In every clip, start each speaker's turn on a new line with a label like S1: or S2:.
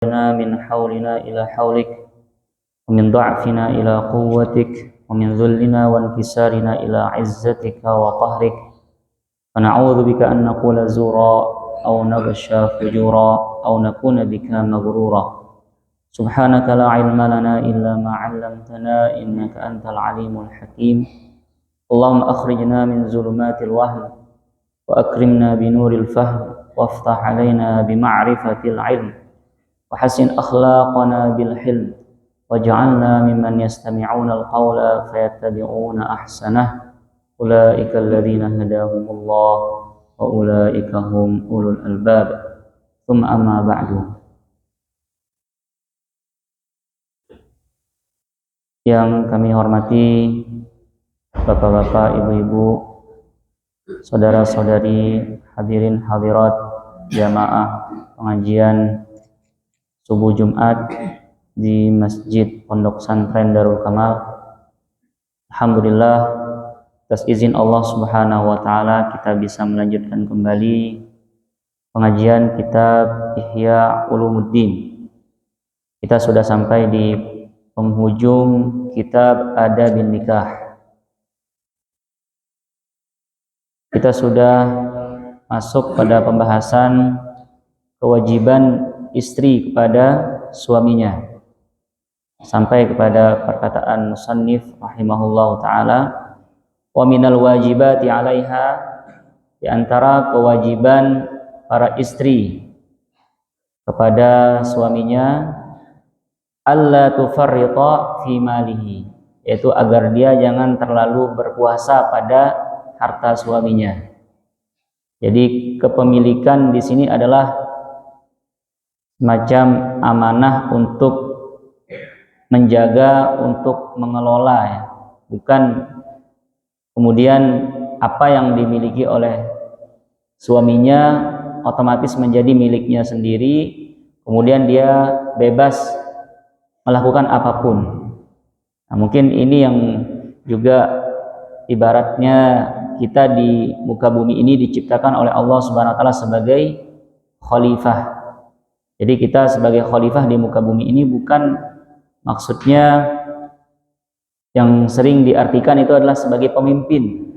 S1: من حولنا إلى حولك ومن ضعفنا إلى قوتك ومن ذلنا وانكسارنا إلى عزتك وقهرك ونعوذ بك أن نقول زورا أو نغشى فجورا أو نكون بك مغرورا سبحانك لا علم لنا إلا ما علمتنا إنك أنت العليم الحكيم اللهم أخرجنا من ظلمات الوهم وأكرمنا بنور الفهم وافتح علينا بمعرفة العلم وحسن أخلاقنا بالحلم واجعلنا ممن يستمعون القول فيتبعون أحسنه أولئك الذين هداهم الله وأولئك هم أولو الألباب ثم أما بعد. Yang kami hormati Bapak-bapak, Ibu-ibu, saudara-saudari, hadirin hadirat jamaah pengajian subuh Jumat di Masjid Pondok Pesantren Darul Kamal. Alhamdulillah, atas izin Allah Subhanahu wa taala kita bisa melanjutkan kembali pengajian kitab Ihya Ulumuddin. Kita sudah sampai di penghujung kitab Adabin Nikah. Kita sudah masuk pada pembahasan kewajiban istri kepada suaminya sampai kepada perkataan musannif rahimahullahu taala wa minal wajibati 'alaiha, di antara kewajiban para istri kepada suaminya alla tufarrita fi malihi, yaitu agar dia jangan terlalu berkuasa pada harta suaminya. Jadi kepemilikan di sini adalah macam amanah untuk menjaga, untuk mengelola, ya. Bukan kemudian apa yang dimiliki oleh suaminya otomatis menjadi miliknya sendiri, kemudian dia bebas melakukan apapun. Nah, mungkin ini yang juga ibaratnya kita di muka bumi ini diciptakan oleh Allah Subhanahu wa taala sebagai khalifah. Jadi kita sebagai khalifah di muka bumi ini bukan maksudnya yang sering diartikan itu adalah sebagai pemimpin.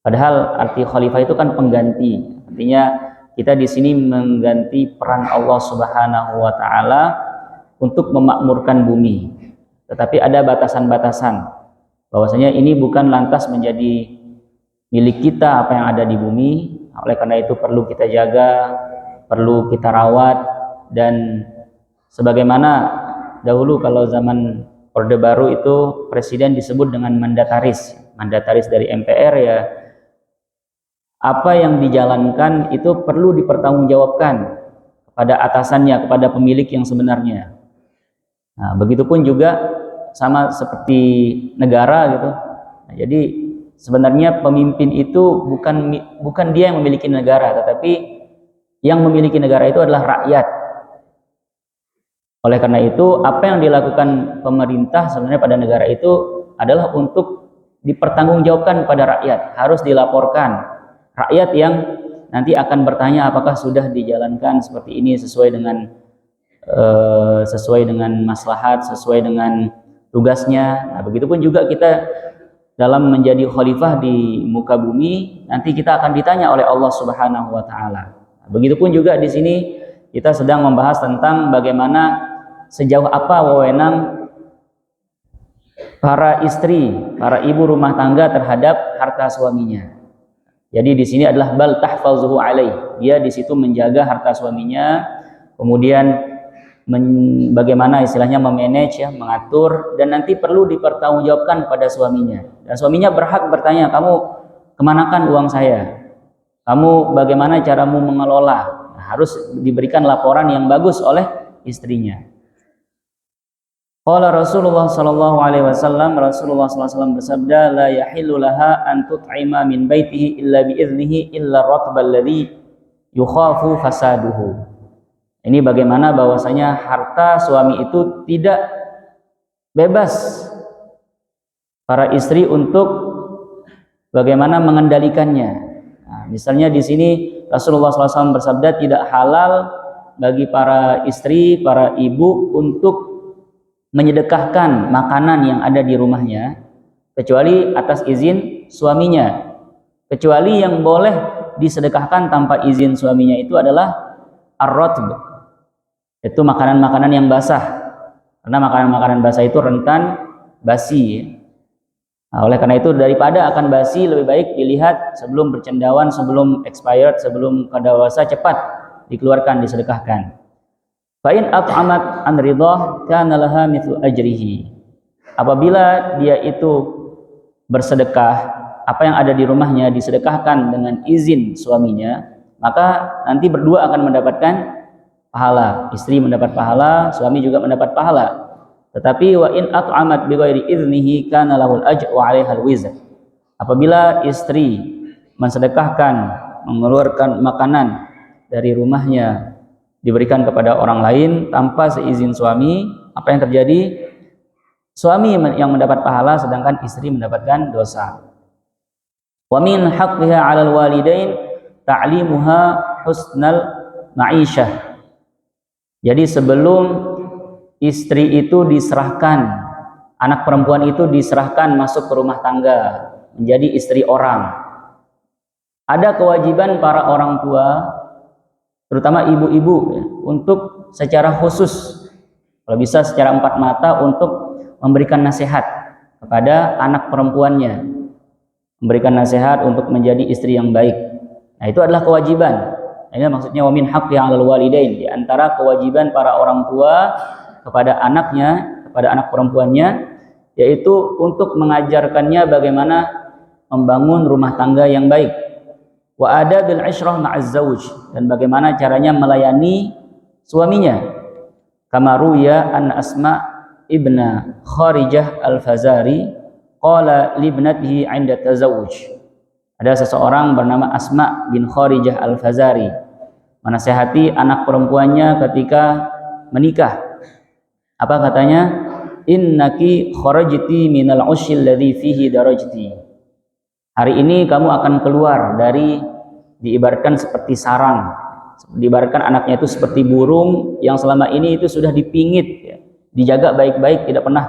S1: Padahal arti khalifah itu kan pengganti. Artinya kita di sini mengganti peran Allah Subhanahu wa taala untuk memakmurkan bumi. Tetapi ada batasan-batasan. Bahwasanya ini bukan lantas menjadi milik kita apa yang ada di bumi. Oleh karena itu perlu kita jaga, perlu kita rawat. Dan sebagaimana dahulu kalau zaman Orde Baru itu presiden disebut dengan mandataris dari MPR, ya, apa yang dijalankan itu perlu dipertanggungjawabkan kepada atasannya, kepada pemilik yang sebenarnya. Nah, begitupun juga sama seperti negara gitu. Nah, jadi sebenarnya pemimpin itu bukan dia yang memiliki negara, tetapi yang memiliki negara itu adalah rakyat. Oleh karena itu, apa yang dilakukan pemerintah sebenarnya pada negara itu adalah untuk dipertanggungjawabkan pada rakyat, harus dilaporkan. Rakyat yang nanti akan bertanya apakah sudah dijalankan seperti ini sesuai dengan maslahat, sesuai dengan tugasnya. Nah, begitupun juga kita dalam menjadi khalifah di muka bumi, nanti kita akan ditanya oleh Allah Subhanahu wa taala. Nah, begitupun juga di sini kita sedang membahas tentang bagaimana sejauh apa wewenang para istri, para ibu rumah tangga terhadap harta suaminya. Jadi di sini adalah bal tahfazuhu alaih. Dia di situ menjaga harta suaminya, kemudian bagaimana istilahnya memanage, ya, mengatur, dan nanti perlu dipertanggungjawabkan pada suaminya. Dan suaminya berhak bertanya, kamu kemanakan uang saya? Kamu bagaimana caramu mengelola? Nah, harus diberikan laporan yang bagus oleh istrinya. Qala Rasulullah sallallahu alaihi wasallam, Rasulullah sallallahu alaihi wasallam bersabda, la yahillu laha an tut'ima min baitihi illa bi idnihi illa ratbal ladzi yukhafu fasaduhu. Ini bagaimana bahwasanya harta suami itu tidak bebas para istri untuk bagaimana mengendalikannya. Nah, misalnya di sini Rasulullah SAW bersabda tidak halal bagi para istri, para ibu untuk menyedekahkan makanan yang ada di rumahnya kecuali atas izin suaminya. Kecuali yang boleh disedekahkan tanpa izin suaminya itu adalah ar-ratb, itu makanan-makanan yang basah. Karena makanan-makanan basah itu rentan basi. Nah, oleh karena itu daripada akan basi lebih baik dilihat sebelum bercendawan, sebelum expired, sebelum kadaluarsa cepat dikeluarkan, disedekahkan. Fa in at'amat an ridhah kana laha mithlu ajrihi. Apabila dia itu bersedekah, apa yang ada di rumahnya disedekahkan dengan izin suaminya, maka nanti berdua akan mendapatkan pahala. Istri mendapat pahala, suami juga mendapat pahala. Tetapi wa in at'amat bighairi idznihi kana lahul ajr wa 'alaiha al-wizr. Apabila istri mensedekahkan, mengeluarkan makanan dari rumahnya diberikan kepada orang lain tanpa seizin suami, apa yang terjadi? Suami yang mendapat pahala sedangkan istri mendapatkan dosa. Wa min haqqiha 'alal walidain ta'limuha husnal ma'isyah. Jadi sebelum istri itu diserahkan, anak perempuan itu diserahkan masuk ke rumah tangga, menjadi istri orang, ada kewajiban para orang tua, terutama ibu-ibu ya, untuk secara khusus, kalau bisa secara empat mata, untuk memberikan nasihat kepada anak perempuannya, memberikan nasihat untuk menjadi istri yang baik. Nah, itu adalah kewajiban. Ini maksudnya wa min haqqi 'alal walidain, di antara kewajiban para orang tua kepada anaknya, kepada anak perempuannya, yaitu untuk mengajarkannya bagaimana membangun rumah tangga yang baik. Wa adabil ishrah ma'az zauj, dan bagaimana caranya melayani suaminya. Kama ruya an Asma ibna Kharijah al-Fazari qala libnatihi 'inda tazawuj. Ada seseorang bernama Asma bin Kharijah al-Fazari menasihati anak perempuannya ketika menikah. Apa katanya? Innaki kharajti minal ushil ladzi fihi darajti. Hari ini kamu akan keluar dari, diibaratkan seperti sarang, diibaratkan anaknya itu seperti burung yang selama ini itu sudah dipingit ya, dijaga baik-baik, tidak pernah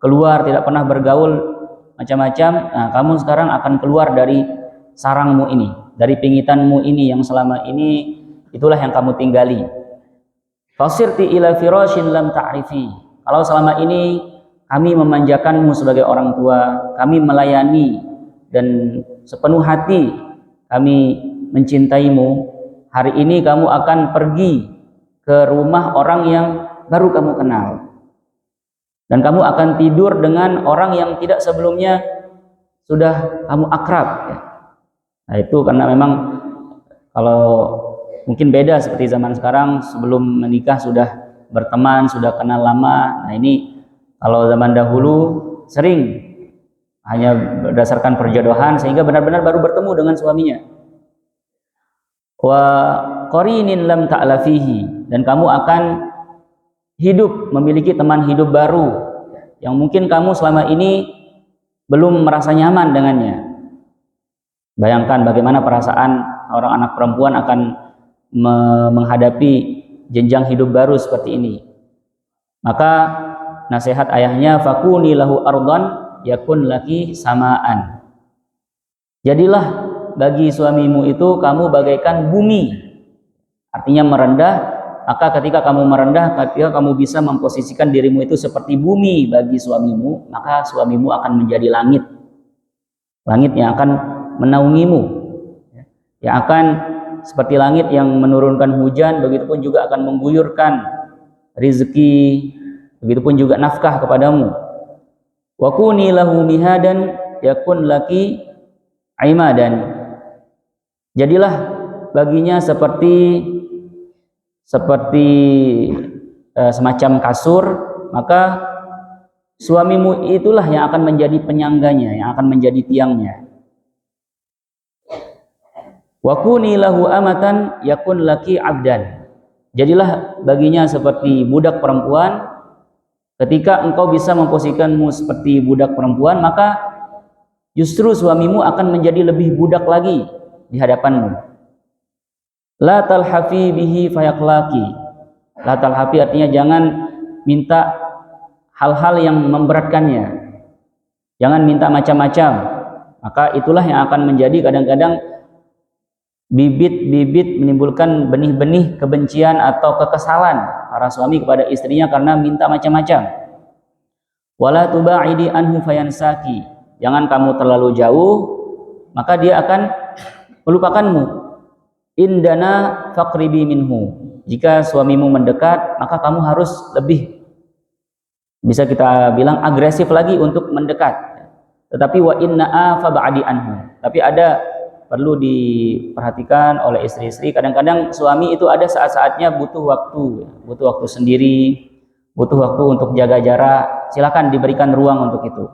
S1: keluar, tidak pernah bergaul macam-macam. Nah, kamu sekarang akan keluar dari sarangmu ini, dari pingitanmu ini yang selama ini itulah yang kamu tinggali. Fasirti ila firashin lam ta'rifi. Kalau selama ini kami memanjakanmu sebagai orang tua, kami melayani dan sepenuh hati kami mencintaimu, hari ini kamu akan pergi ke rumah orang yang baru kamu kenal. Dan kamu akan tidur dengan orang yang tidak sebelumnya sudah kamu akrab ya. Nah, itu karena memang kalau mungkin beda seperti zaman sekarang, sebelum menikah sudah berteman, sudah kenal lama. Nah, ini kalau zaman dahulu sering hanya berdasarkan perjodohan sehingga benar-benar baru bertemu dengan suaminya. Wa qarinin lam ta'lafihi, dan kamu akan hidup, memiliki teman hidup baru yang mungkin kamu selama ini belum merasa nyaman dengannya. Bayangkan bagaimana perasaan orang anak perempuan akan menghadapi jenjang hidup baru seperti ini. Maka nasihat ayahnya, fakuni lahu ardhan yakun laki samaan. Jadilah bagi suamimu itu kamu bagaikan bumi, artinya merendah. Maka ketika kamu merendah, ketika kamu bisa memposisikan dirimu itu seperti bumi bagi suamimu, maka suamimu akan menjadi langit, langit yang akan menaungimu, yang akan seperti langit yang menurunkan hujan, begitupun juga akan mengguyurkan rezeki, begitupun juga nafkah kepadamu. Wa kuni lahu mihadan yakun laki aimadan. Jadilah baginya seperti semacam kasur, maka suamimu itulah yang akan menjadi penyangganya, yang akan menjadi tiangnya. Wa kuni lahu amatan yakun laki abdan. Jadilah baginya seperti budak perempuan. Ketika engkau bisa memposisikanmu seperti budak perempuan, maka justru suamimu akan menjadi lebih budak lagi di hadapanmu. La talhafi bihi fayaklaki. La talhafi artinya jangan minta hal-hal yang memberatkannya. Jangan minta macam-macam. Maka itulah yang akan menjadi kadang-kadang bibit-bibit menimbulkan benih-benih kebencian atau kekesalan para suami kepada istrinya karena minta macam-macam. Wala tuba'idi anhu fayansaki. Jangan kamu terlalu jauh, maka dia akan melupakanmu. Indana faqribi minhu. Jika suamimu mendekat, maka kamu harus lebih, bisa kita bilang, agresif lagi untuk mendekat. Tetapi wa inna'a fab'adi anhu. Tapi ada perlu diperhatikan oleh istri-istri, kadang-kadang suami itu ada saat-saatnya butuh waktu sendiri, butuh waktu untuk jaga jarak. Silakan diberikan ruang untuk itu.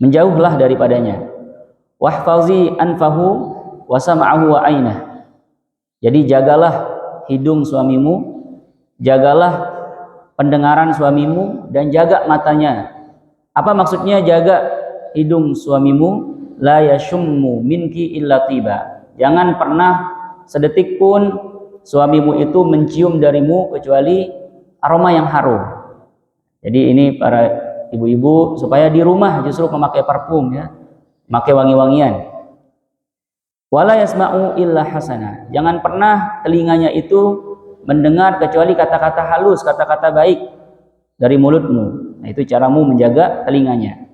S1: Menjauhlah daripadanya. Wahfazi anfahu wa sam'ahu wa ainah. Jadi jagalah hidung suamimu, jagalah pendengaran suamimu, dan jaga matanya. Apa maksudnya jaga hidung suamimu? La yashummu minki illa tiba. Jangan pernah sedetik pun suamimu itu mencium darimu kecuali aroma yang harum. Jadi ini para ibu-ibu supaya di rumah justru memakai parfum, ya, memakai wangi-wangian. Wala yasma'u illa hasana. Jangan pernah telinganya itu mendengar kecuali kata-kata halus, kata-kata baik dari mulutmu. Nah, itu caramu menjaga telinganya.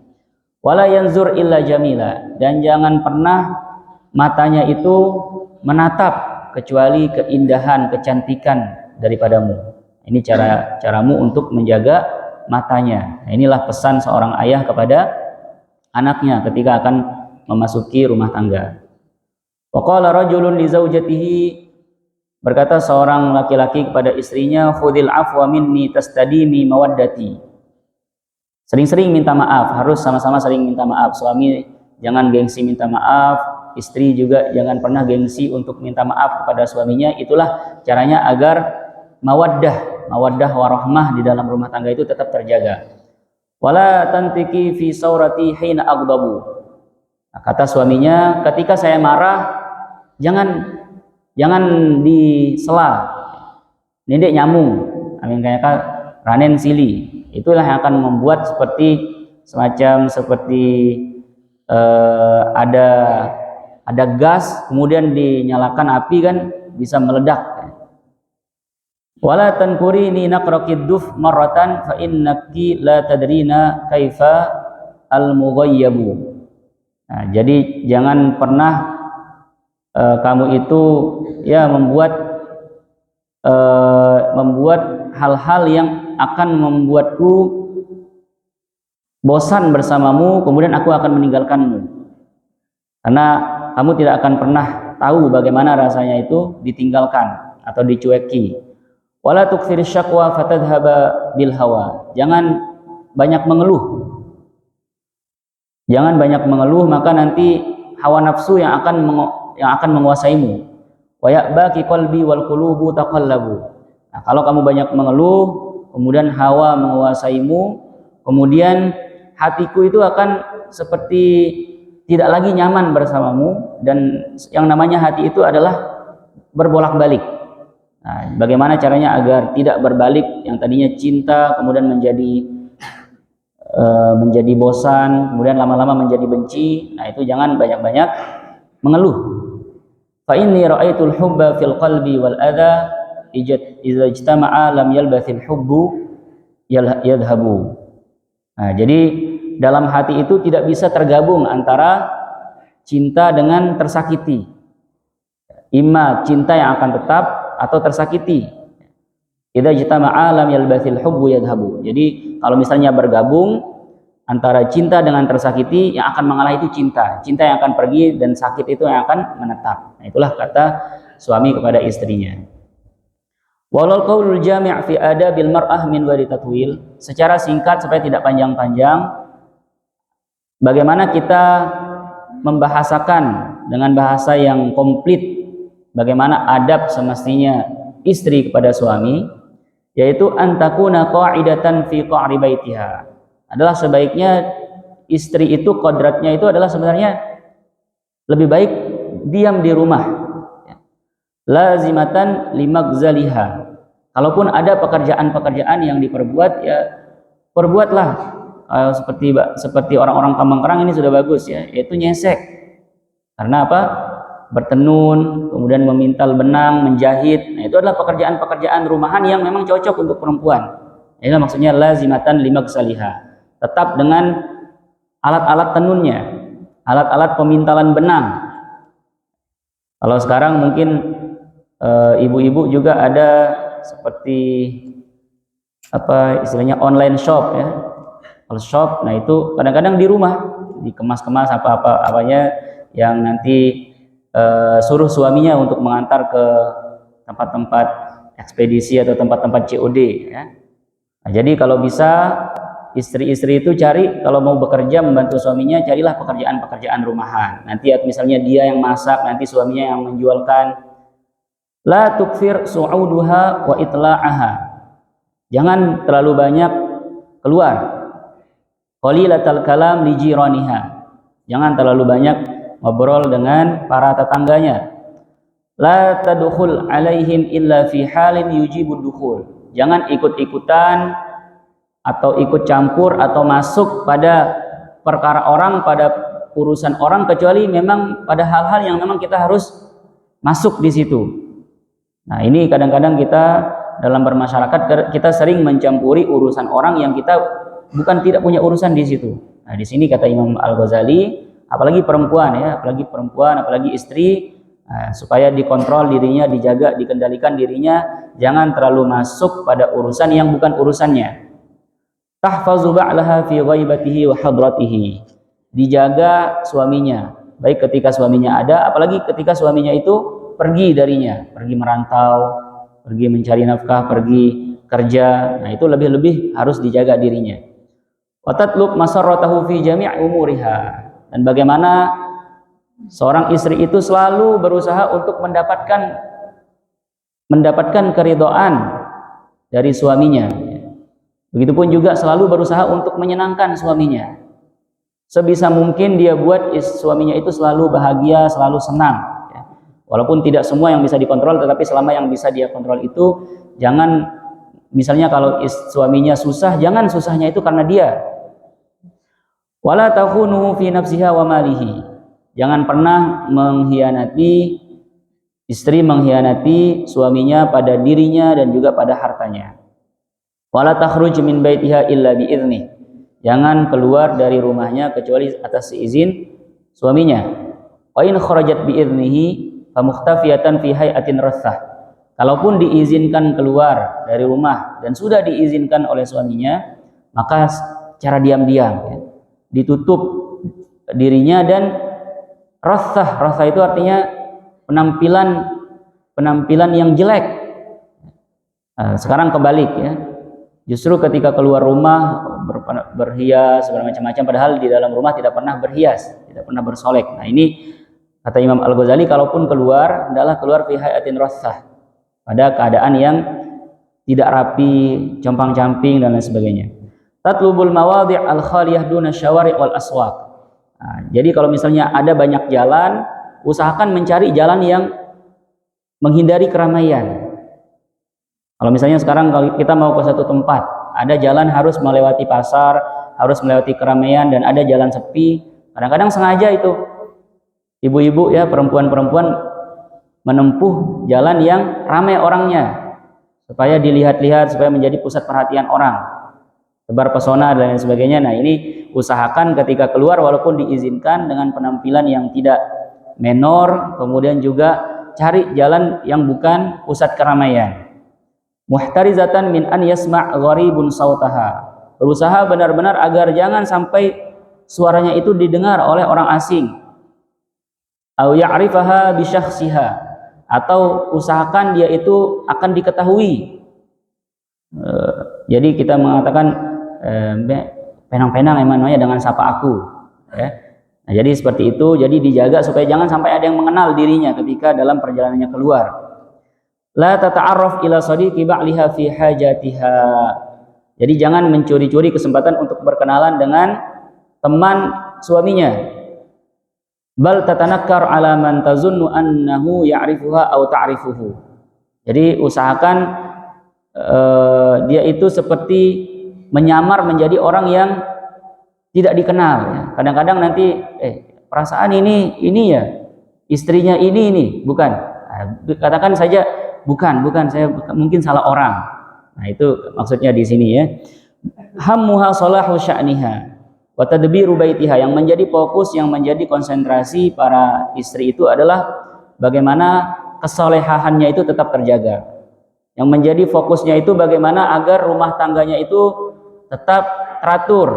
S1: Wala yanzur illa jamila. Dan jangan pernah matanya itu menatap kecuali keindahan, kecantikan daripadamu. Ini caramu untuk menjaga matanya. Nah, inilah pesan seorang ayah kepada anaknya ketika akan memasuki rumah tangga. Waqala rajulun li zaujatihi, berkata seorang laki-laki kepada istrinya, khudil afwa minni tastadimi mawaddati. Sering-sering minta maaf, harus sama-sama sering minta maaf. Suami jangan gengsi minta maaf, istri juga jangan pernah gengsi untuk minta maaf kepada suaminya. Itulah caranya agar mawaddah warahmah di dalam rumah tangga itu tetap terjaga. Wala tantiki fi saurati hina aghdabu. Nah, kata suaminya, ketika saya marah, jangan disela, nindek nyamung, amin kayak ranen sili. Itulah yang akan membuat seperti ada gas, kemudian dinyalakan api kan bisa meledak. Wala tankurini naqraqid duf marratan fa innaki la tadrina kaifa al-mughayyabu. Nah, jadi jangan pernah kamu itu ya membuat hal-hal yang akan membuatku bosan bersamamu, kemudian aku akan meninggalkanmu. Karena kamu tidak akan pernah tahu bagaimana rasanya itu ditinggalkan atau dicueki. Wala tukthir syakwa fatadhhaba bil hawa. Jangan banyak mengeluh. Jangan banyak mengeluh, maka nanti hawa nafsu yang akan menguasaimu. Wa ya'baki qalbi wal qulubu taqallabu. Nah, kalau kamu banyak mengeluh, kemudian hawa menguasaimu, kemudian hatiku itu akan seperti tidak lagi nyaman bersamamu, dan yang namanya hati itu adalah berbolak-balik. Nah, bagaimana caranya agar tidak berbalik, yang tadinya cinta kemudian menjadi bosan, kemudian lama-lama menjadi benci. Nah, itu jangan banyak-banyak mengeluh. Fa inni ra'aitul hubba fil qalbi wal adha idza ijtama'a lam yalbathil hubbu yadhhabu. Nah, jadi dalam hati itu tidak bisa tergabung antara cinta dengan tersakiti. Imma cinta yang akan tetap atau tersakiti. Idza ijtama'a lam yalbathil hubbu yadhhabu. Jadi kalau misalnya bergabung antara cinta dengan tersakiti, yang akan mengalah itu cinta. Cinta yang akan pergi dan sakit itu yang akan menetap. Nah, itulah kata suami kepada istrinya. Walal qaulul jami' fi adabil mar'ah min ghairi tatwil. Secara singkat supaya tidak panjang-panjang, bagaimana kita membahasakan dengan bahasa yang komplit bagaimana adab semestinya istri kepada suami, yaitu antakuna qa'idatan fi qa'ri baitiha. Adalah sebaiknya istri itu kodratnya itu adalah sebenarnya lebih baik diam di rumah, lazimatan limagzaliha, Kalaupun ada pekerjaan-pekerjaan yang diperbuat, ya perbuatlah. Seperti orang-orang Kamangkerang ini sudah bagus ya, yaitu nyesek. Karena apa? Bertenun, kemudian memintal benang, menjahit. Nah, itu adalah pekerjaan-pekerjaan rumahan yang memang cocok untuk perempuan. Inilah maksudnya lazimatan limagsaliha. Tetap dengan alat-alat tenunnya, alat-alat pemintalan benang. Kalau sekarang mungkin ibu-ibu juga ada seperti apa istilahnya online shop ya. Kalau shop, nah itu kadang-kadang di rumah dikemas-kemas apanya yang nanti suruh suaminya untuk mengantar ke tempat-tempat ekspedisi atau tempat-tempat COD ya. Nah, jadi kalau bisa istri-istri itu cari, kalau mau bekerja membantu suaminya, carilah pekerjaan-pekerjaan rumahan. Nanti misalnya dia yang masak, nanti suaminya yang menjualkan. La tukfir su'uduha wa itla'aha. Jangan terlalu banyak keluar. Qalilatal kalam li jiraniha. Jangan terlalu banyak ngobrol dengan para tetangganya. La tadkhul alaihim illa fi halin yujibud dukhul. Jangan ikut-ikutan atau ikut campur atau masuk pada perkara orang, pada urusan orang, kecuali memang pada hal-hal yang memang kita harus masuk di situ. Nah, ini kadang-kadang kita dalam bermasyarakat kita sering mencampuri urusan orang yang kita bukan tidak punya urusan di situ. Nah, di sini kata Imam Al-Ghazali, apalagi perempuan ya, apalagi istri, supaya dikontrol dirinya, dijaga, dikendalikan dirinya, jangan terlalu masuk pada urusan yang bukan urusannya. Tahfazu ba'laha fi ghaibatihi wa hadratihi. Dijaga suaminya, baik ketika suaminya ada, apalagi ketika suaminya itu pergi darinya, pergi merantau, pergi mencari nafkah, pergi kerja. Nah, itu lebih-lebih harus dijaga dirinya. Wa tatlub masarratahu fi jami' umuriha. Dan bagaimana seorang istri itu selalu berusaha untuk mendapatkan keridhaan dari suaminya. Begitupun juga selalu berusaha untuk menyenangkan suaminya. Sebisa mungkin dia buat suaminya itu selalu bahagia, selalu senang. Walaupun tidak semua yang bisa dikontrol, tetapi selama yang bisa dia kontrol itu, jangan misalnya kalau suaminya susah, jangan susahnya itu karena dia. Wala takhunu fi nafsiha wa malihi. Jangan pernah istri mengkhianati suaminya pada dirinya dan juga pada hartanya. Wala takhruj min baitiha illa bi idzni. Jangan keluar dari rumahnya kecuali atas izin suaminya. Wa in kharajat bi idnihi fa mukhtafiyatan fi hayatin rassah. Kalaupun diizinkan keluar dari rumah dan sudah diizinkan oleh suaminya, maka cara diam-diam ya, ditutup dirinya dan rassah itu artinya penampilan yang jelek. Sekarang kebalik ya. Justru ketika keluar rumah berhias bermacam-macam, padahal di dalam rumah tidak pernah berhias, tidak pernah bersolek. Nah, ini kata Imam Al-Ghazali, kalaupun keluar adalah keluar fi hayatin rassah, pada keadaan yang tidak rapi, compang-camping dan lain sebagainya. Tatlubul mawadhi' al-khaliyah duna syawari' wal aswaq. Nah, jadi kalau misalnya ada banyak jalan, usahakan mencari jalan yang menghindari keramaian. Kalau misalnya sekarang kalau kita mau ke satu tempat, ada jalan harus melewati pasar, harus melewati keramaian, dan ada jalan sepi. Kadang-kadang sengaja itu ibu-ibu ya, perempuan-perempuan menempuh jalan yang ramai orangnya, supaya dilihat-lihat, supaya menjadi pusat perhatian orang, tebar pesona dan lain sebagainya. Nah, ini usahakan ketika keluar walaupun diizinkan dengan penampilan yang tidak menor, kemudian juga cari jalan yang bukan pusat keramaian. Muhtarizatan min an yasma' gharibun sautaha. Berusaha benar-benar agar jangan sampai suaranya itu didengar oleh orang asing. Au ya'rifaha bi syakhsiha, atau usahakan dia itu akan diketahui. Jadi kita mengatakan penang-penang emangnya dengan sapa aku ya. Nah, jadi seperti itu, jadi dijaga supaya jangan sampai ada yang mengenal dirinya ketika dalam perjalanannya keluar. La tata'arraf ila sadiqi ba'liha fi hajatiha. Jadi jangan mencuri-curi kesempatan untuk berkenalan dengan teman suaminya. Bal tatanakkar ala man tazunnu annahu ya'rifuha aw ta'rifuhu. Jadi usahakan dia itu seperti menyamar menjadi orang yang tidak dikenal ya. Kadang-kadang nanti perasaan ini ya istrinya ini bukan. Nah, katakan saja bukan saya mungkin salah orang. Nah, itu maksudnya di sini ya. Hammuha salahu sya'niha wa tadbiru baitiha, yang menjadi fokus, yang menjadi konsentrasi para istri itu adalah bagaimana kesolehahannya itu tetap terjaga. Yang menjadi fokusnya itu bagaimana agar rumah tangganya itu tetap teratur,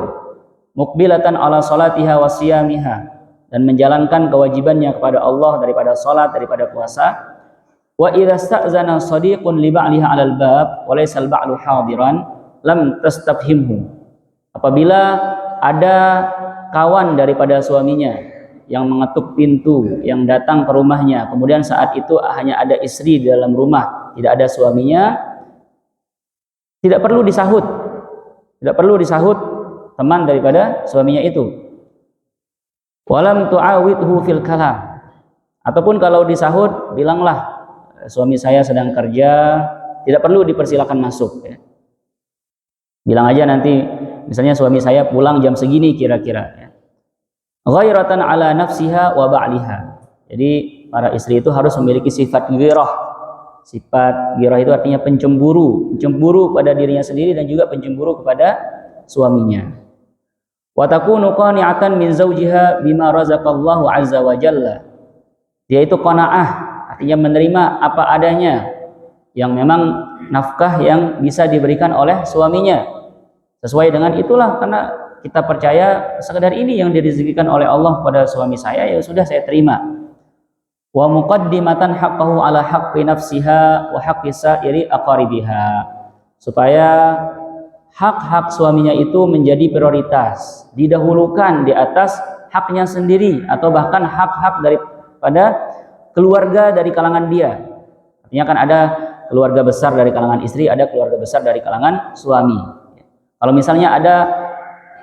S1: mukbilatan ala salatiha wa siyamiha, dan menjalankan kewajibannya kepada Allah daripada salat, daripada puasa. Wa idza sta'zana shadiqun li ba'liha 'alal bab wa laysa al-ba'lu hadiran lam tastafhimhu. Apabila ada kawan daripada suaminya yang mengetuk pintu, yang datang ke rumahnya, kemudian saat itu hanya ada istri di dalam rumah, tidak ada suaminya, tidak perlu disahut. Tidak perlu disahut teman daripada suaminya itu. Walam tu'awidhu fil kalam. Ataupun kalau disahut, bilanglah suami saya sedang kerja, tidak perlu dipersilakan masuk ya. Bilang aja nanti misalnya suami saya pulang jam segini kira-kira ya. Ghairatan ala nafsiha wa ba'liha. Jadi para istri itu harus memiliki sifat ghirah. Sifat ghirah itu artinya pencemburu pada dirinya sendiri dan juga pencemburu kepada suaminya. Wa takunu qani'atan min zawjiha bima razaqallahu azza wa jalla. Dia itu qanaah, artinya menerima apa adanya yang memang nafkah yang bisa diberikan oleh suaminya. Sesuai dengan itulah, karena kita percaya sekedar ini yang direzekikan oleh Allah pada suami saya, ya sudah saya terima. Wa muqaddimatan haqqahu ala haqqi nafsiha wa haqqi sa'iri aqaribiha, supaya hak-hak suaminya itu menjadi prioritas, didahulukan di atas haknya sendiri atau bahkan hak-hak daripada keluarga dari kalangan dia. Artinya kan ada keluarga besar dari kalangan istri, ada keluarga besar dari kalangan suami. Kalau misalnya ada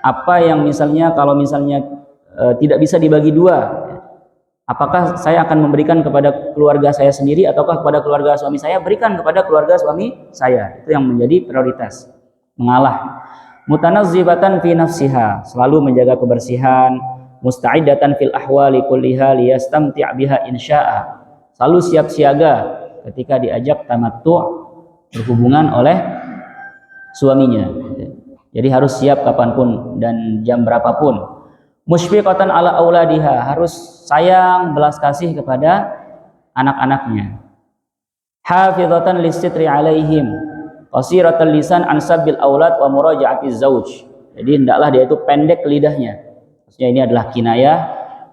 S1: apa yang misalnya tidak bisa dibagi dua, apakah saya akan memberikan kepada keluarga saya sendiri ataukah kepada keluarga suami saya? Berikan kepada keluarga suami saya. Itu yang menjadi prioritas. Mengalah. Mutanazzibatan fi nafsiha, selalu menjaga kebersihan. Musta'idatan fil ahwali kulliha liyastamti' biha insya'a, selalu siap siaga ketika diajak tamattu' berhubungan oleh suaminya. Jadi harus siap kapanpun dan jam berapapun. Musyfiqatan ala auladiha, harus sayang belas kasih kepada anak-anaknya. Hafizatan lisitri alaihim, qasiratal lisan an sabbil aulad wa muraja'atiz zauj. Jadi hendaklah dia itu pendek lidahnya. Maksudnya ini adalah kinayah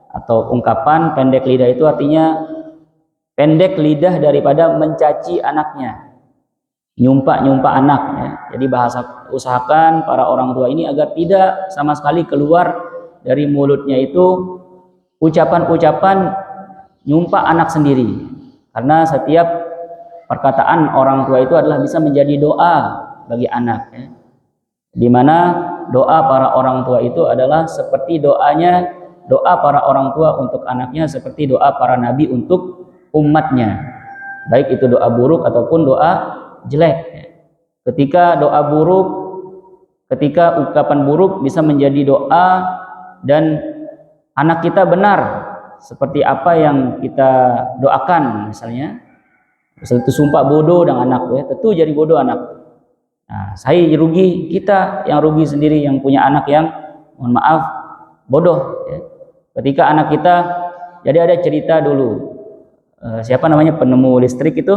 S1: atau ungkapan pendek lidah, itu artinya pendek lidah daripada mencaci anaknya, nyumpak anak ya. Jadi usahakan para orang tua ini agar tidak sama sekali keluar dari mulutnya itu ucapan-ucapan nyumpak anak sendiri, karena setiap perkataan orang tua itu adalah bisa menjadi doa bagi anak ya. Di mana doa para orang tua itu adalah seperti doa para orang tua untuk anaknya, seperti doa para nabi untuk umatnya, baik itu doa buruk ataupun doa jelek. Ketika doa buruk, ketika ucapan buruk bisa menjadi doa dan anak kita benar seperti apa yang kita doakan, misalnya itu sumpah bodoh dengan anak ya, tentu jadi bodoh anak. Nah, saya rugi, kita yang rugi sendiri yang punya anak yang mohon maaf bodoh ya. Ketika anak kita, jadi ada cerita dulu, siapa namanya penemu listrik itu,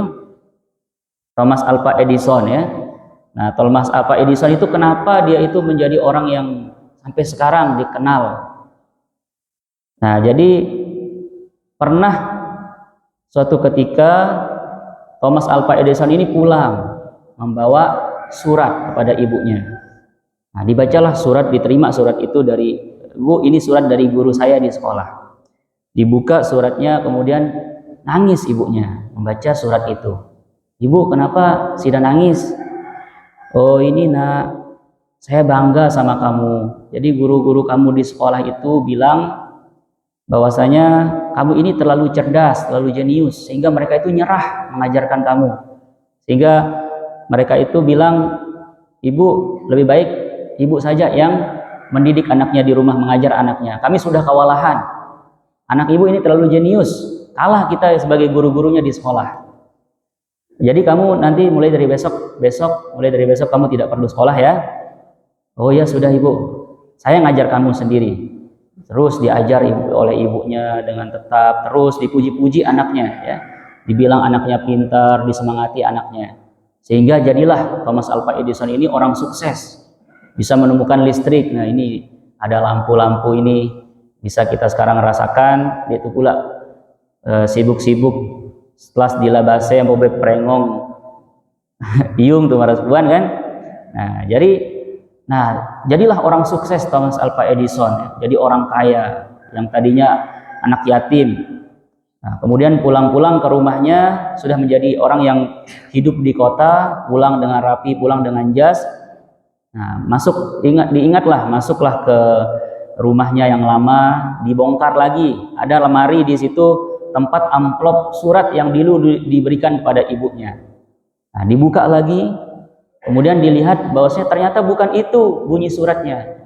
S1: Thomas Alva Edison ya. Nah, Thomas Alva Edison itu kenapa dia itu menjadi orang yang sampai sekarang dikenal. Nah, jadi pernah suatu ketika Thomas Alva Edison ini pulang membawa surat kepada ibunya. Nah, dibacalah surat, diterima surat itu dari Bu, ini surat dari guru saya di sekolah. Dibuka suratnya, kemudian nangis ibunya membaca surat itu. Ibu, kenapa Sida nangis? Oh, ini nak, saya bangga sama kamu. Jadi guru-guru kamu di sekolah itu bilang bahwasanya kamu ini terlalu cerdas, terlalu jenius, sehingga mereka itu nyerah mengajarkan kamu. Sehingga mereka itu bilang, ibu lebih baik ibu saja yang mendidik anaknya di rumah, mengajar anaknya. Kami sudah kewalahan. Anak ibu ini terlalu jenius, kalah kita sebagai guru-gurunya di sekolah. Jadi kamu nanti mulai dari besok kamu tidak perlu sekolah ya. Oh ya sudah ibu, saya ngajar kamu sendiri. Terus diajar oleh ibunya dengan tetap, terus dipuji-puji anaknya ya. Dibilang anaknya pintar, disemangati anaknya. Sehingga jadilah Thomas Alva Edison ini orang sukses. Bisa menemukan listrik. Nah, ini ada lampu-lampu ini bisa kita sekarang rasakan. Itu pula sibuk-sibuk setelah dilabase yang bobe prengong iung tuh marasbuan kan. Nah, jadilah orang sukses Thomas Alva Edison ya. Jadi orang kaya yang tadinya anak yatim. Nah, kemudian pulang-pulang ke rumahnya sudah menjadi orang yang hidup di kota, pulang dengan rapi, pulang dengan jas. Nah, masuklah ke rumahnya yang lama, dibongkar lagi. Ada lemari di situ, tempat amplop surat yang dulu diberikan kepada ibunya. Nah, dibuka lagi, kemudian dilihat bahwasanya ternyata bukan itu bunyi suratnya.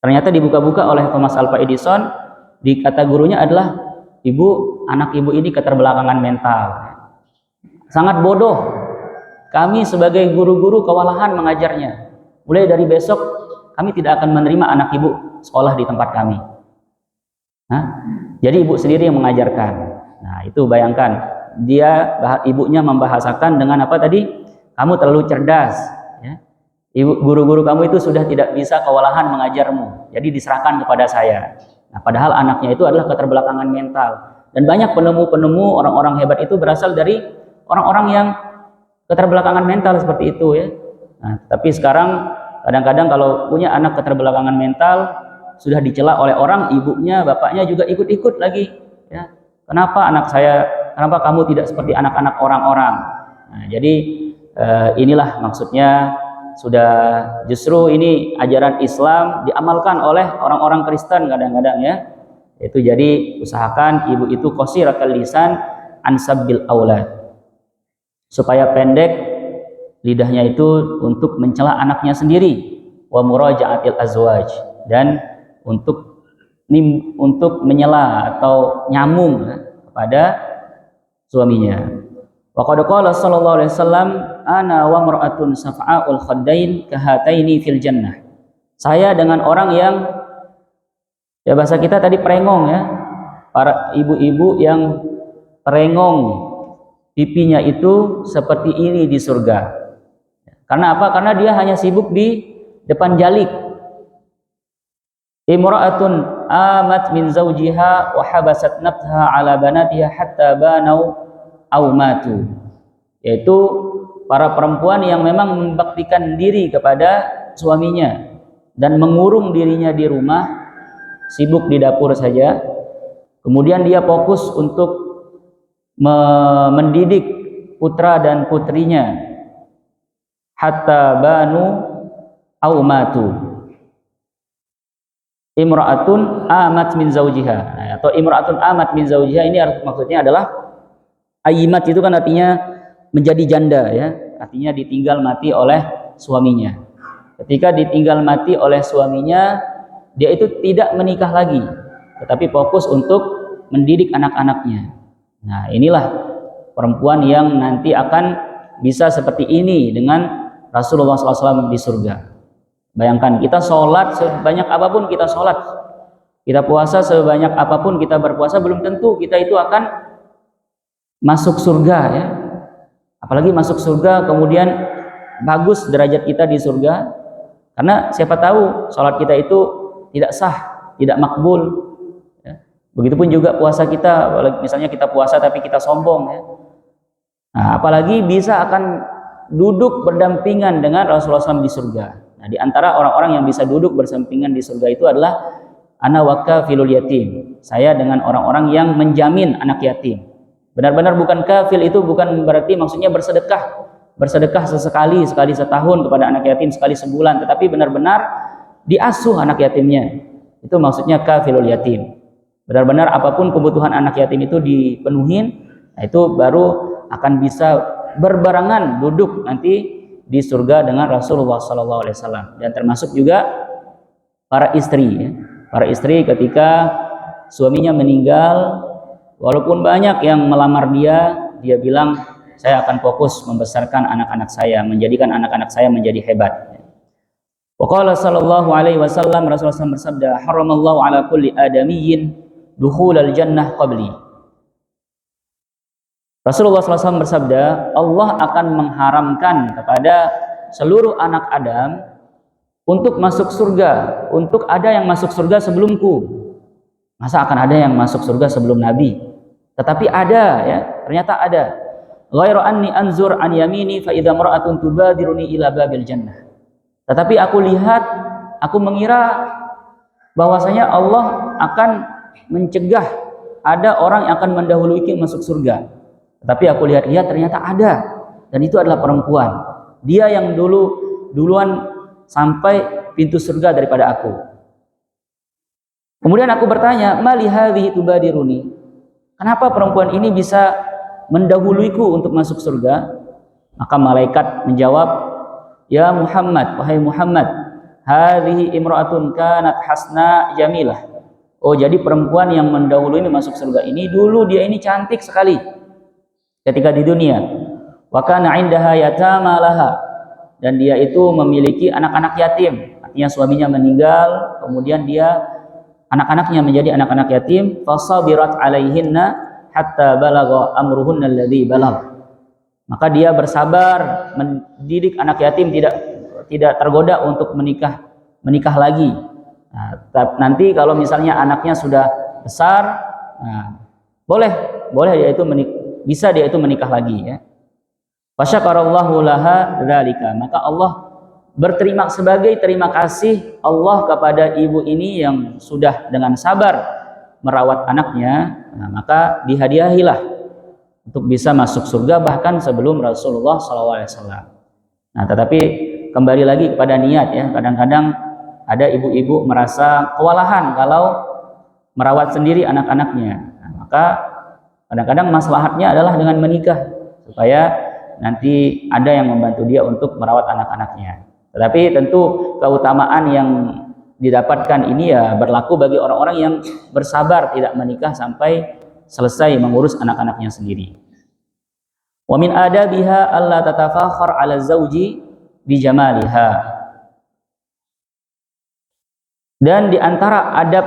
S1: Ternyata dibuka-buka oleh Thomas Alva Edison, dikata gurunya adalah, anak ibu ini keterbelakangan mental. Sangat bodoh. Kami sebagai guru-guru kewalahan mengajarnya. Mulai dari besok kami tidak akan menerima anak ibu sekolah di tempat kami. Nah, jadi ibu sendiri yang mengajarkan. Nah, itu bayangkan, ibunya membahasakan dengan apa tadi? Kamu terlalu cerdas. Ya. Guru-guru kamu itu sudah tidak bisa kewalahan mengajarmu. Jadi diserahkan kepada saya. Nah, padahal anaknya itu adalah keterbelakangan mental. Dan banyak penemu-penemu orang-orang hebat itu berasal dari orang-orang yang keterbelakangan mental seperti itu ya. Nah, tapi sekarang kadang-kadang kalau punya anak keterbelakangan mental sudah dicela oleh orang, ibunya, bapaknya juga ikut-ikut lagi. Ya. Kenapa kamu tidak seperti anak-anak orang-orang? Nah, jadi inilah maksudnya, sudah justru ini ajaran Islam diamalkan oleh orang-orang Kristen kadang-kadang ya. Itu jadi usahakan ibu itu qasiratul lisan ansabbil aulad. Supaya pendek lidahnya itu untuk mencela anaknya sendiri, wa muraja'atil azwaj, dan untuk menyela atau nyambung kepada suaminya. Wa qad qala sallallahu alaihi wasallam, ana wa mar'atun safa'ul khaddain kahataini fil jannah. Saya dengan orang yang, ya bahasa kita tadi perengong ya, para ibu-ibu yang perengong pipinya itu seperti ini di surga. Karena apa? Karena dia hanya sibuk di depan jalik. Imra'atun amat min zawjiha wa habasat nafsaha ala banatiha hatta banau aw matu. Yaitu para perempuan yang memang membaktikan diri kepada suaminya dan mengurung dirinya di rumah, sibuk di dapur saja. Kemudian dia fokus untuk mendidik putra dan putrinya hatta banu au matu. Imra'atun amat min zawjiha, atau imra'atun amat min zawjiha ini maksudnya adalah ayyimat itu kan artinya menjadi janda ya, artinya ditinggal mati oleh suaminya. Ketika ditinggal mati oleh suaminya, dia itu tidak menikah lagi, tetapi fokus untuk mendidik anak-anaknya. Nah, inilah perempuan yang nanti akan bisa seperti ini dengan Rasulullah SAW di surga. Bayangkan, kita sholat sebanyak apapun kita sholat, kita puasa sebanyak apapun kita berpuasa, belum tentu kita itu akan masuk surga ya. Apalagi masuk surga kemudian bagus derajat kita di surga, karena siapa tahu sholat kita itu tidak sah, tidak makbul ya. Begitupun juga puasa kita, misalnya kita puasa tapi kita sombong ya. Nah, apalagi bisa akan duduk berdampingan dengan Rasulullah SAW di surga. Nah, di antara orang-orang yang bisa duduk bersampingan di surga itu adalah ana wakafilul yatim. Saya dengan orang-orang yang menjamin anak yatim. Benar-benar bukan kafil itu bukan berarti maksudnya bersedekah. Bersedekah sekali setahun kepada anak yatim, sekali sebulan, tetapi benar-benar diasuh anak yatimnya. Itu maksudnya kafilul yatim. Benar-benar apapun kebutuhan anak yatim itu dipenuhin, nah itu baru akan bisa berbarengan duduk nanti di surga dengan Rasulullah SAW. Dan termasuk juga para istri, ya. Para istri ketika suaminya meninggal, walaupun banyak yang melamar dia bilang, saya akan fokus membesarkan anak-anak saya, menjadikan anak-anak saya menjadi hebat. Waqala sallallahu alaihi wasallam, Rasulullah SAW bersabda, haramallahu ala kulli adamiyyin dukhulal jannah qabli. Rasulullah SAW bersabda, Allah akan mengharamkan kepada seluruh anak Adam untuk masuk surga, untuk ada yang masuk surga sebelumku. Masa akan ada yang masuk surga sebelum Nabi? Tetapi ada, ya, ternyata ada. Ghairu anni anzur an yamini fa idza mar'atun tubadiruni ila babil jannah. Tetapi aku lihat, aku mengira bahwasanya Allah akan mencegah ada orang yang akan mendahului masuk surga. Tetapi aku lihat-lihat ternyata ada, dan itu adalah perempuan. Dia yang duluan sampai pintu surga daripada aku. Kemudian aku bertanya, mali hadhihi tubadiruni? Kenapa perempuan ini bisa mendahuluiku untuk masuk surga? Maka malaikat menjawab, ya Muhammad, wahai Muhammad, hadhihi imra'atun kanat hasna jamilah. Oh, jadi perempuan yang mendahului masuk surga ini dulu dia ini cantik sekali ketika di dunia. Wa kana 'indaha yatama laha, dan dia itu memiliki anak-anak yatim. Artinya suaminya meninggal, kemudian dia anak-anaknya menjadi anak-anak yatim. Fasabirat 'alaihinna hatta balagha amruhunna alladhi balagh. Maka dia bersabar mendidik anak yatim, tidak tergoda untuk menikah lagi. Nah, nanti kalau misalnya anaknya sudah besar, nah, boleh bisa dia itu menikah lagi, ya. Fasyakarallahu laha dzalika. Maka Allah sebagai terima kasih Allah kepada ibu ini yang sudah dengan sabar merawat anaknya. Nah, maka dihadiahilah untuk bisa masuk surga bahkan sebelum Rasulullah SAW. Nah, tetapi kembali lagi kepada niat, ya. Kadang-kadang ada ibu-ibu merasa kewalahan kalau merawat sendiri anak-anaknya. Nah, maka kadang-kadang maslahatnya adalah dengan menikah, supaya nanti ada yang membantu dia untuk merawat anak-anaknya. Tetapi tentu keutamaan yang didapatkan ini ya berlaku bagi orang-orang yang bersabar tidak menikah sampai selesai mengurus anak-anaknya sendiri. Wa min adabiha alla tatafakhar 'ala zawji bi jamaliha. Dan di antara adab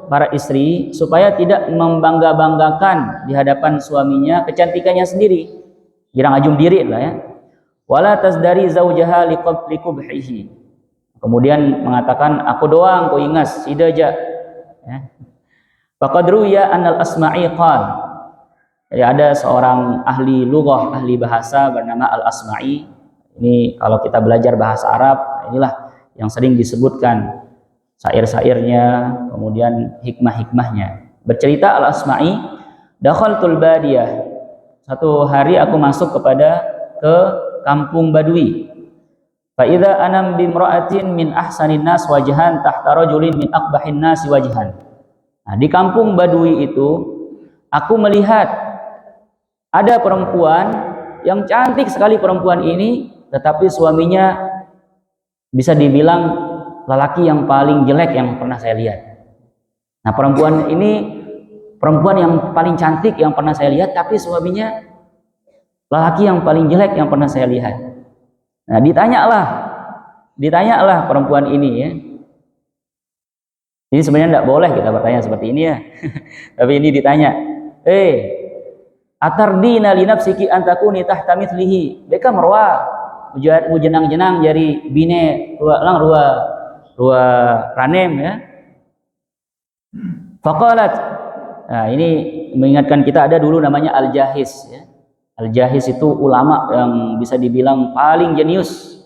S1: para istri supaya tidak membangga-banggakan di hadapan suaminya kecantikannya sendiri, girang ajum diri lah, ya. Wala tasdari zaujaha liqubhihi. Kemudian mengatakan, aku doang kau ingas sidaja, ya. Faqad ruya annal Asma'i qala. Jadi ada seorang ahli lughah, ahli bahasa bernama Al-Asma'i. Ini kalau kita belajar bahasa Arab, inilah yang sering disebutkan syair-syairnya, kemudian hikmah-hikmahnya. Bercerita Al-Asma'i, dakhaltul badiyah. Satu hari aku masuk ke kampung Badui. Fa idza anam bimra'atin min ahsanin nas wajhan tahta rajulin min aqbahin nas wajhan. Nah, di kampung Badui itu aku melihat ada perempuan yang cantik sekali. Perempuan ini tetapi suaminya bisa dibilang lelaki yang paling jelek yang pernah saya lihat. Nah, perempuan ini perempuan yang paling cantik yang pernah saya lihat, tapi suaminya lelaki yang paling jelek yang pernah saya lihat. Nah, ditanyalah perempuan ini, ya. Ini sebenarnya tidak boleh kita bertanya seperti ini, ya. Tapi ini ditanya, atardina li nafsiki an takuni tahta mithlihi. Beka marwa ujenang-jenang jari bine rua ranem, ya. Faqalat. Nah, ini mengingatkan kita ada dulu namanya Al-Jahiz, ya. Al-Jahiz itu ulama yang bisa dibilang paling jenius.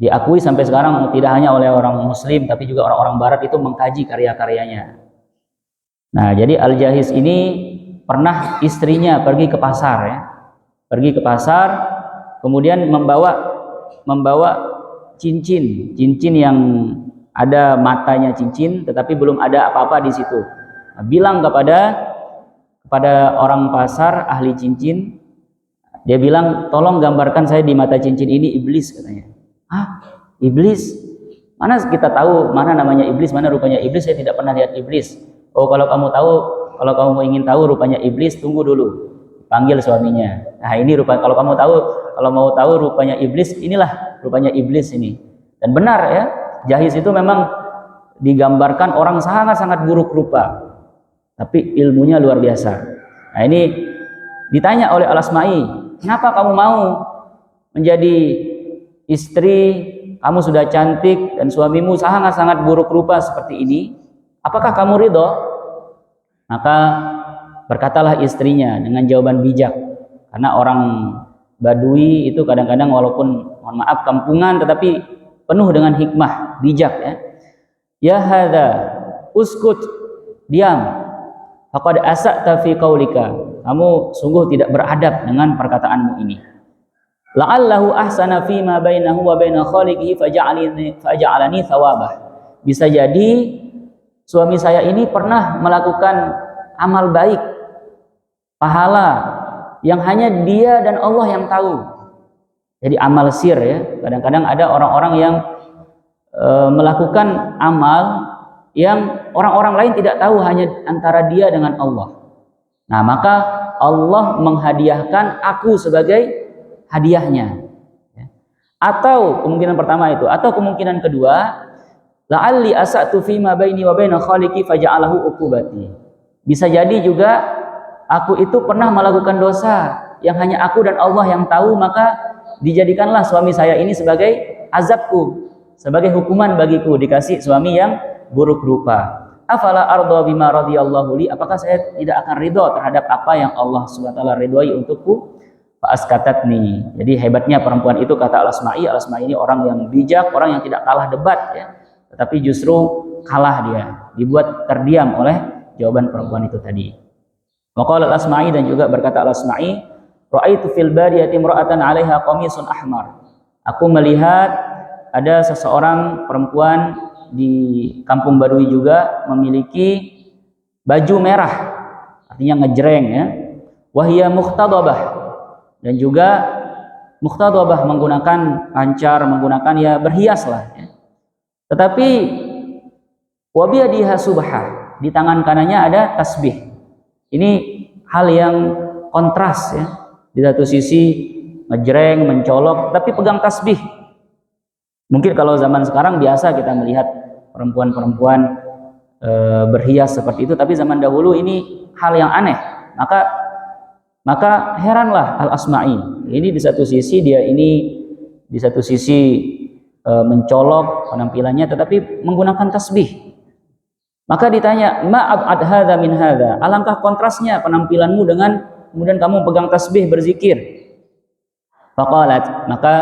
S1: Diakui sampai sekarang tidak hanya oleh orang muslim tapi juga orang-orang barat itu mengkaji karya-karyanya. Nah, jadi Al-Jahiz ini pernah istrinya pergi ke pasar, ya. Pergi ke pasar, kemudian membawa cincin yang ada matanya cincin tetapi belum ada apa-apa di situ. Nah, bilang kepada orang pasar ahli cincin, Dia bilang, tolong gambarkan saya di mata cincin ini iblis, katanya. Ah, iblis? Mana kita tahu mana namanya iblis, mana rupanya iblis? Saya tidak pernah lihat iblis. Oh, kalau kamu ingin tahu rupanya iblis, tunggu dulu. Panggil suaminya. Nah, ini kalau kamu tahu, kalau mau tahu rupanya iblis, inilah rupanya iblis ini. Dan benar ya, Jahis itu memang digambarkan orang sangat-sangat buruk rupa, tapi ilmunya luar biasa. Nah, ini ditanya oleh Al-Asma'i, kenapa kamu mau menjadi istri, kamu sudah cantik dan suamimu sangat-sangat buruk rupa seperti ini, apakah kamu ridho? Maka berkatalah istrinya dengan jawaban bijak, karena orang Badui itu kadang-kadang walaupun mohon maaf kampungan tetapi penuh dengan hikmah, bijak ya. Ya hadza, uskut, diam. Faqad asa'ta fi qaulika. Kamu sungguh tidak beradab dengan perkataanmu ini. La'allahu ahsana fi ma bainahu wa baina khaliqihi faja'alani thawabah. Bisa jadi suami saya ini pernah melakukan amal baik, pahala yang hanya dia dan Allah yang tahu. Jadi amal sir ya. Kadang-kadang ada orang-orang yang melakukan amal yang orang-orang lain tidak tahu, hanya antara dia dengan Allah. Nah, maka Allah menghadiahkan aku sebagai hadiahnya. Atau kemungkinan pertama itu, atau kemungkinan kedua, la'alli asa'tu fi ma baini wa baina khaliqi faja'alahu uqubati. Bisa jadi juga aku itu pernah melakukan dosa yang hanya aku dan Allah yang tahu, maka dijadikanlah suami saya ini sebagai azabku, sebagai hukuman bagiku, dikasih suami yang buruk rupa. Afala arda bima radhiyallahu li, apakah saya tidak akan ridho terhadap apa yang Allah SWT ridhoi untukku? Fa askatatni. Jadi hebatnya perempuan itu, kata Al-Asma'i. Al-Asma'i ini orang yang bijak, orang yang tidak kalah debat ya, tetapi justru kalah dia, dibuat terdiam oleh jawaban perempuan itu tadi. Maqala Al-Asma'i, dan juga berkata Al-Asma'i, ra'aitu fil badiyati imra'atan 'alaiha qamisun ahmar. Aku melihat ada seseorang perempuan di kampung Badui juga memiliki baju merah, artinya ngejreng ya. Wahia muhtadabah, dan juga muhtadabah menggunakan pancar, menggunakan ya berhias lah ya. Tetapi wabiyadiha subhah, di tangan kanannya ada tasbih. Ini hal yang kontras ya. Di satu sisi ngejreng, mencolok, tapi pegang tasbih. Mungkin kalau zaman sekarang biasa kita melihat perempuan-perempuan berhias seperti itu, tapi zaman dahulu ini hal yang aneh. Maka heranlah Al-Asma'i. Ini di satu sisi dia ini di satu sisi mencolok penampilannya, tetapi menggunakan tasbih. Maka ditanya, ma'ab'ad hadza min hadza, alangkah kontrasnya penampilanmu dengan kemudian kamu pegang tasbih berzikir. Faqalat, maka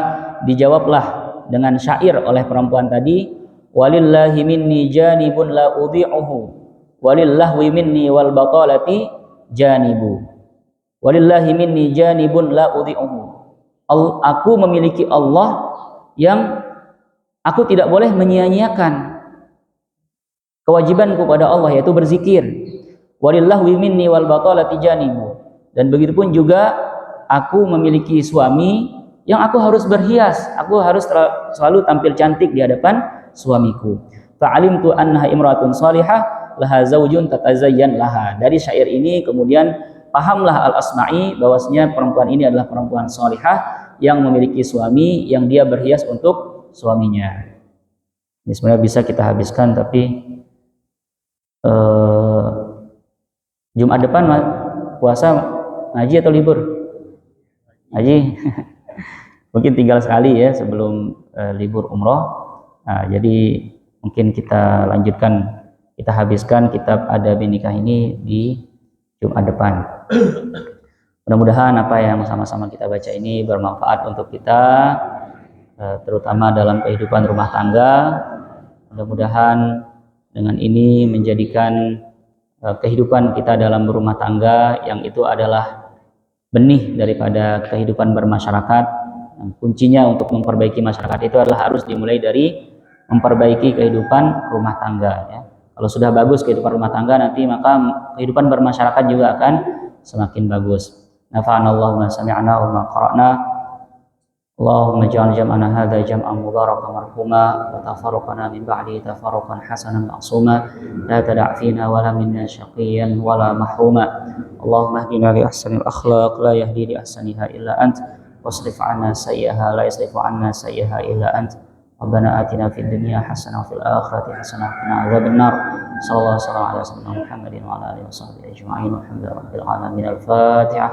S1: dijawablah dengan syair oleh perempuan tadi, walillahi minni janibun la udhi'uhu walillahwi minni wal batalati janibu. Walillahi minni janibun la udhi'uhu. Aku memiliki Allah yang aku tidak boleh menyia-nyiakan kewajibanku pada Allah, yaitu berzikir. Walillahwi minni wal batalati janibu. Dan begitupun juga aku memiliki suami yang aku harus berhias, aku harus selalu tampil cantik di hadapan suamiku. Fa'alimtu annaha imratun salihah laha zaujun tatazayyan laha. Dari syair ini kemudian pahamlah Al-Asma'i bahwasanya perempuan ini adalah perempuan salihah yang memiliki suami yang dia berhias untuk suaminya. Ini sebenarnya bisa kita habiskan, tapi Jumat depan puasa ngaji atau libur? Ngaji. Mungkin tinggal sekali ya sebelum libur umroh. Nah, jadi mungkin kita lanjutkan, kita habiskan kitab Adab Nikah ini di Jumat depan. Mudah-mudahan apa yang sama-sama kita baca ini bermanfaat untuk kita, terutama dalam kehidupan rumah tangga. Mudah-mudahan dengan ini menjadikan kehidupan kita dalam rumah tangga yang itu adalah benih daripada kehidupan bermasyarakat. Kuncinya untuk memperbaiki masyarakat itu adalah harus dimulai dari memperbaiki kehidupan rumah tangga ya. Kalau sudah bagus kehidupan rumah tangga, nanti maka kehidupan bermasyarakat juga akan semakin bagus. nafa'ana Allah ma sami'na wa ma qara'na. Allahumma ij'al jam'ana hadza jam'an mubarakan marhuma wa tafarruqana min ba'di tafarruqan hasanan ma'suma la tada' fina wa la minna syaqiyyan wa la mahruma. Allahumma ihdina li ahsanil akhlaq la yahdi li ahsaniha illa ant wasrif 'anna sayyi'aha la yasrifu 'anna sayyi'aha illa ant. Rabbana atina fid dunya hasanah wa fil akhirati hasanah wa qina adzabannar. Sallallahu alaihi wasallam ala sayyidina Muhammadin wa ala alihi washabbihi ajma'in. Walhamdulillahi rabbil alamin. Al-Fatihah.